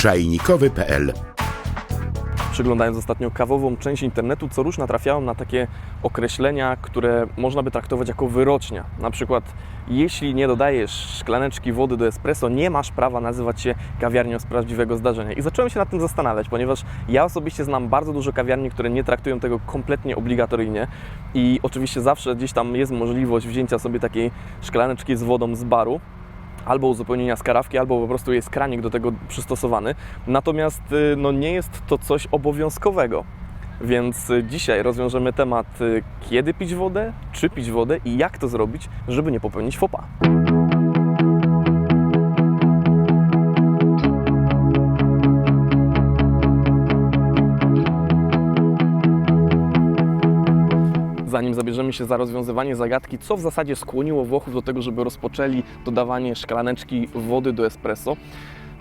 czajnikowy.pl. Przeglądając ostatnio kawową część internetu, co rusz natrafiałem na takie określenia, które można by traktować jako wyrocznia. Na przykład, jeśli nie dodajesz szklaneczki wody do espresso, nie masz prawa nazywać się kawiarnią z prawdziwego zdarzenia. I zacząłem się nad tym zastanawiać, ponieważ ja osobiście znam bardzo dużo kawiarni, które nie traktują tego kompletnie obligatoryjnie. I oczywiście zawsze gdzieś tam jest możliwość wzięcia sobie takiej szklaneczki z wodą z baru, albo uzupełnienia z karawki, albo po prostu jest kranik do tego przystosowany. Natomiast nie jest to coś obowiązkowego. Więc dzisiaj rozwiążemy temat, kiedy pić wodę, czy pić wodę i jak to zrobić, żeby nie popełnić faux pas. Zanim zabierzemy się za rozwiązywanie zagadki, co w zasadzie skłoniło Włochów do tego, żeby rozpoczęli dodawanie szklaneczki wody do espresso,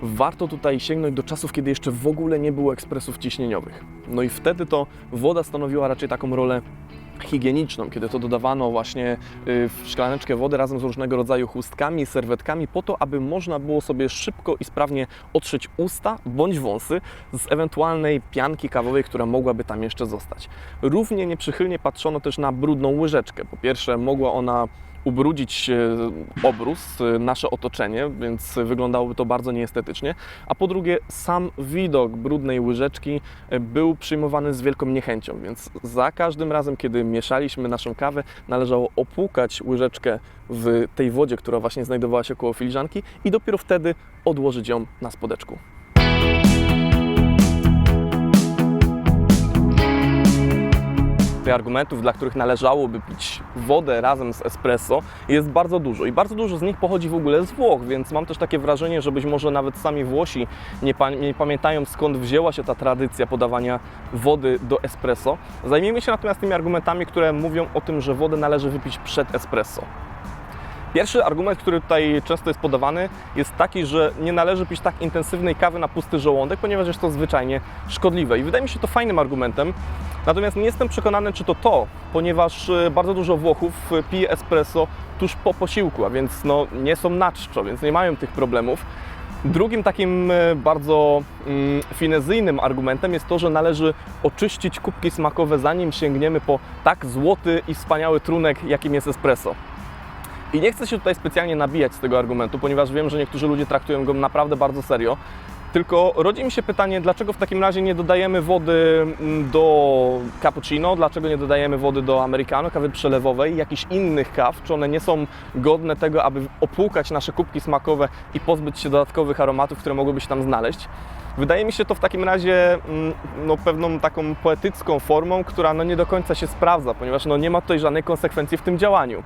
warto tutaj sięgnąć do czasów, kiedy jeszcze w ogóle nie było ekspresów ciśnieniowych. No i wtedy to woda stanowiła raczej taką rolę higieniczną, kiedy to dodawano właśnie w szklaneczkę wody razem z różnego rodzaju chustkami, serwetkami po to, aby można było sobie szybko i sprawnie otrzeć usta bądź wąsy z ewentualnej pianki kawowej, która mogłaby tam jeszcze zostać. Równie nieprzychylnie patrzono też na brudną łyżeczkę. Po pierwsze, mogła ona ubrudzić obrus, nasze otoczenie, więc wyglądałoby to bardzo nieestetycznie, a po drugie sam widok brudnej łyżeczki był przyjmowany z wielką niechęcią, więc za każdym razem, kiedy mieszaliśmy naszą kawę, należało opłukać łyżeczkę w tej wodzie, która właśnie znajdowała się koło filiżanki i dopiero wtedy odłożyć ją na spodeczku. Argumentów, dla których należałoby pić wodę razem z espresso, jest bardzo dużo i bardzo dużo z nich pochodzi w ogóle z Włoch, więc mam też takie wrażenie, że być może nawet sami Włosi nie pamiętają, skąd wzięła się ta tradycja podawania wody do espresso. Zajmijmy się natomiast tymi argumentami, które mówią o tym, że wodę należy wypić przed espresso. Pierwszy argument, który tutaj często jest podawany, jest taki, że nie należy pić tak intensywnej kawy na pusty żołądek, ponieważ jest to zwyczajnie szkodliwe. I wydaje mi się to fajnym argumentem, natomiast nie jestem przekonany, czy to, ponieważ bardzo dużo Włochów pije espresso tuż po posiłku, a więc nie są na czczo, więc nie mają tych problemów. Drugim takim bardzo finezyjnym argumentem jest to, że należy oczyścić kubki smakowe, zanim sięgniemy po tak złoty i wspaniały trunek, jakim jest espresso. I nie chcę się tutaj specjalnie nabijać z tego argumentu, ponieważ wiem, że niektórzy ludzie traktują go naprawdę bardzo serio. Tylko rodzi mi się pytanie, dlaczego w takim razie nie dodajemy wody do cappuccino, dlaczego nie dodajemy wody do americano, kawy przelewowej, jakichś innych kaw, czy one nie są godne tego, aby opłukać nasze kubki smakowe i pozbyć się dodatkowych aromatów, które mogłyby się tam znaleźć. Wydaje mi się to w takim razie pewną taką poetycką formą, która nie do końca się sprawdza, ponieważ nie ma tutaj żadnej konsekwencji w tym działaniu.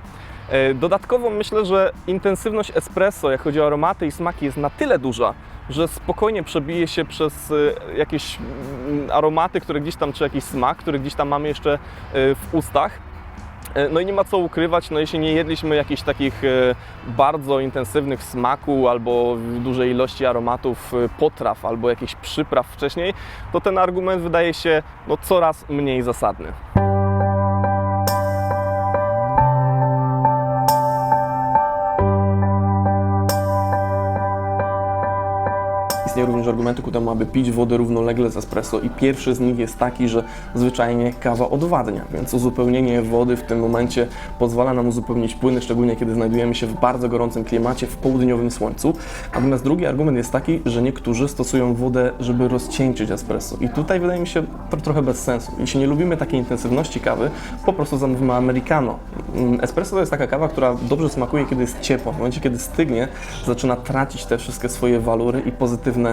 Dodatkowo myślę, że intensywność espresso, jak chodzi o aromaty i smaki, jest na tyle duża, że spokojnie przebije się przez jakieś aromaty, które gdzieś tam, czy jakiś smak, który gdzieś tam mamy jeszcze w ustach. No i nie ma co ukrywać, jeśli nie jedliśmy jakichś takich bardzo intensywnych smaku albo dużej ilości aromatów potraw albo jakichś przypraw wcześniej, to ten argument wydaje się coraz mniej zasadny. Istnieje również argumenty ku temu, aby pić wodę równolegle z espresso i pierwszy z nich jest taki, że zwyczajnie kawa odwadnia, więc uzupełnienie wody w tym momencie pozwala nam uzupełnić płyny, szczególnie kiedy znajdujemy się w bardzo gorącym klimacie, w południowym słońcu. Natomiast drugi argument jest taki, że niektórzy stosują wodę, żeby rozcieńczyć espresso i tutaj wydaje mi się to trochę bez sensu. Jeśli nie lubimy takiej intensywności kawy, po prostu zamówimy americano. Espresso to jest taka kawa, która dobrze smakuje, kiedy jest ciepła. W momencie, kiedy stygnie, zaczyna tracić te wszystkie swoje walory i pozytywne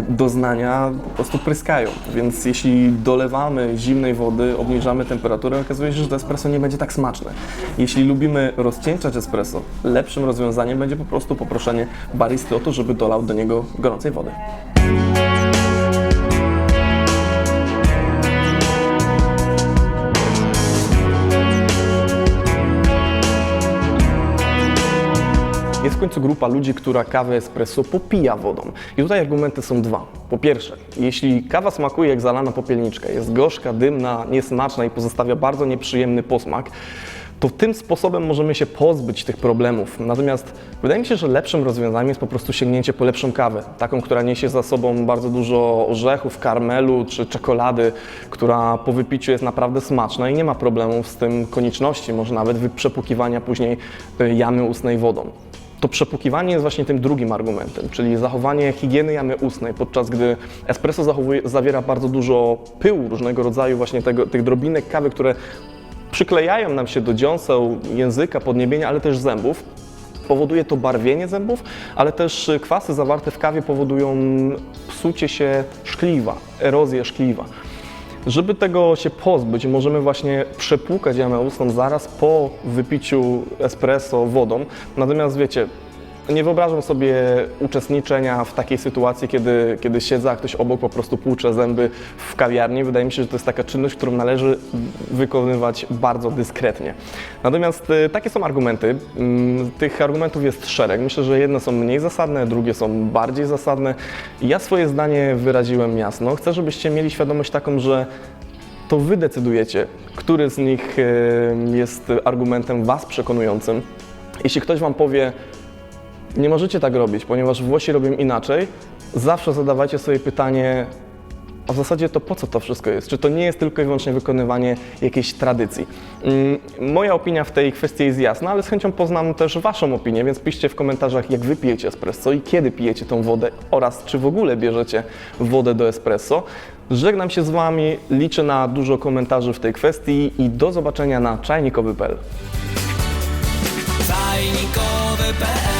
doznania po prostu pryskają. Więc jeśli dolewamy zimnej wody, obniżamy temperaturę, okazuje się, że to espresso nie będzie tak smaczne. Jeśli lubimy rozcieńczać espresso, lepszym rozwiązaniem będzie po prostu poproszenie baristy o to, żeby dolał do niego gorącej wody. Jest w końcu grupa ludzi, która kawę espresso popija wodą. I tutaj argumenty są dwa. Po pierwsze, jeśli kawa smakuje jak zalana popielniczka, jest gorzka, dymna, niesmaczna i pozostawia bardzo nieprzyjemny posmak, to tym sposobem możemy się pozbyć tych problemów. Natomiast wydaje mi się, że lepszym rozwiązaniem jest po prostu sięgnięcie po lepszą kawę. Taką, która niesie za sobą bardzo dużo orzechów, karmelu czy czekolady, która po wypiciu jest naprawdę smaczna i nie ma problemów z tym konieczności, może nawet przepłukiwania później jamy ustnej wodą. To przepłukiwanie jest właśnie tym drugim argumentem, czyli zachowanie higieny jamy ustnej, podczas gdy espresso zawiera bardzo dużo pyłu różnego rodzaju, właśnie tych drobinek kawy, które przyklejają nam się do dziąseł, języka, podniebienia, ale też zębów. Powoduje to barwienie zębów, ale też kwasy zawarte w kawie powodują psucie się szkliwa, erozję szkliwa. Żeby tego się pozbyć, możemy właśnie przepłukać jamę ustną zaraz po wypiciu espresso wodą. Natomiast wiecie, nie wyobrażam sobie uczestniczenia w takiej sytuacji, kiedy siedzę, a ktoś obok po prostu płucze zęby w kawiarni. Wydaje mi się, że to jest taka czynność, którą należy wykonywać bardzo dyskretnie. Natomiast takie są argumenty. Tych argumentów jest szereg. Myślę, że jedne są mniej zasadne, drugie są bardziej zasadne. Ja swoje zdanie wyraziłem jasno. Chcę, żebyście mieli świadomość taką, że to wy decydujecie, który z nich jest argumentem was przekonującym. Jeśli ktoś wam powie, nie możecie tak robić, ponieważ Włosi robią inaczej, zawsze zadawajcie sobie pytanie, a w zasadzie to po co to wszystko jest? Czy to nie jest tylko i wyłącznie wykonywanie jakiejś tradycji? Moja opinia w tej kwestii jest jasna, ale z chęcią poznam też waszą opinię, więc piszcie w komentarzach, jak wy pijecie espresso i kiedy pijecie tą wodę oraz czy w ogóle bierzecie wodę do espresso. Żegnam się z wami, liczę na dużo komentarzy w tej kwestii i do zobaczenia na czajnikowy.pl. Czajnikowy.pl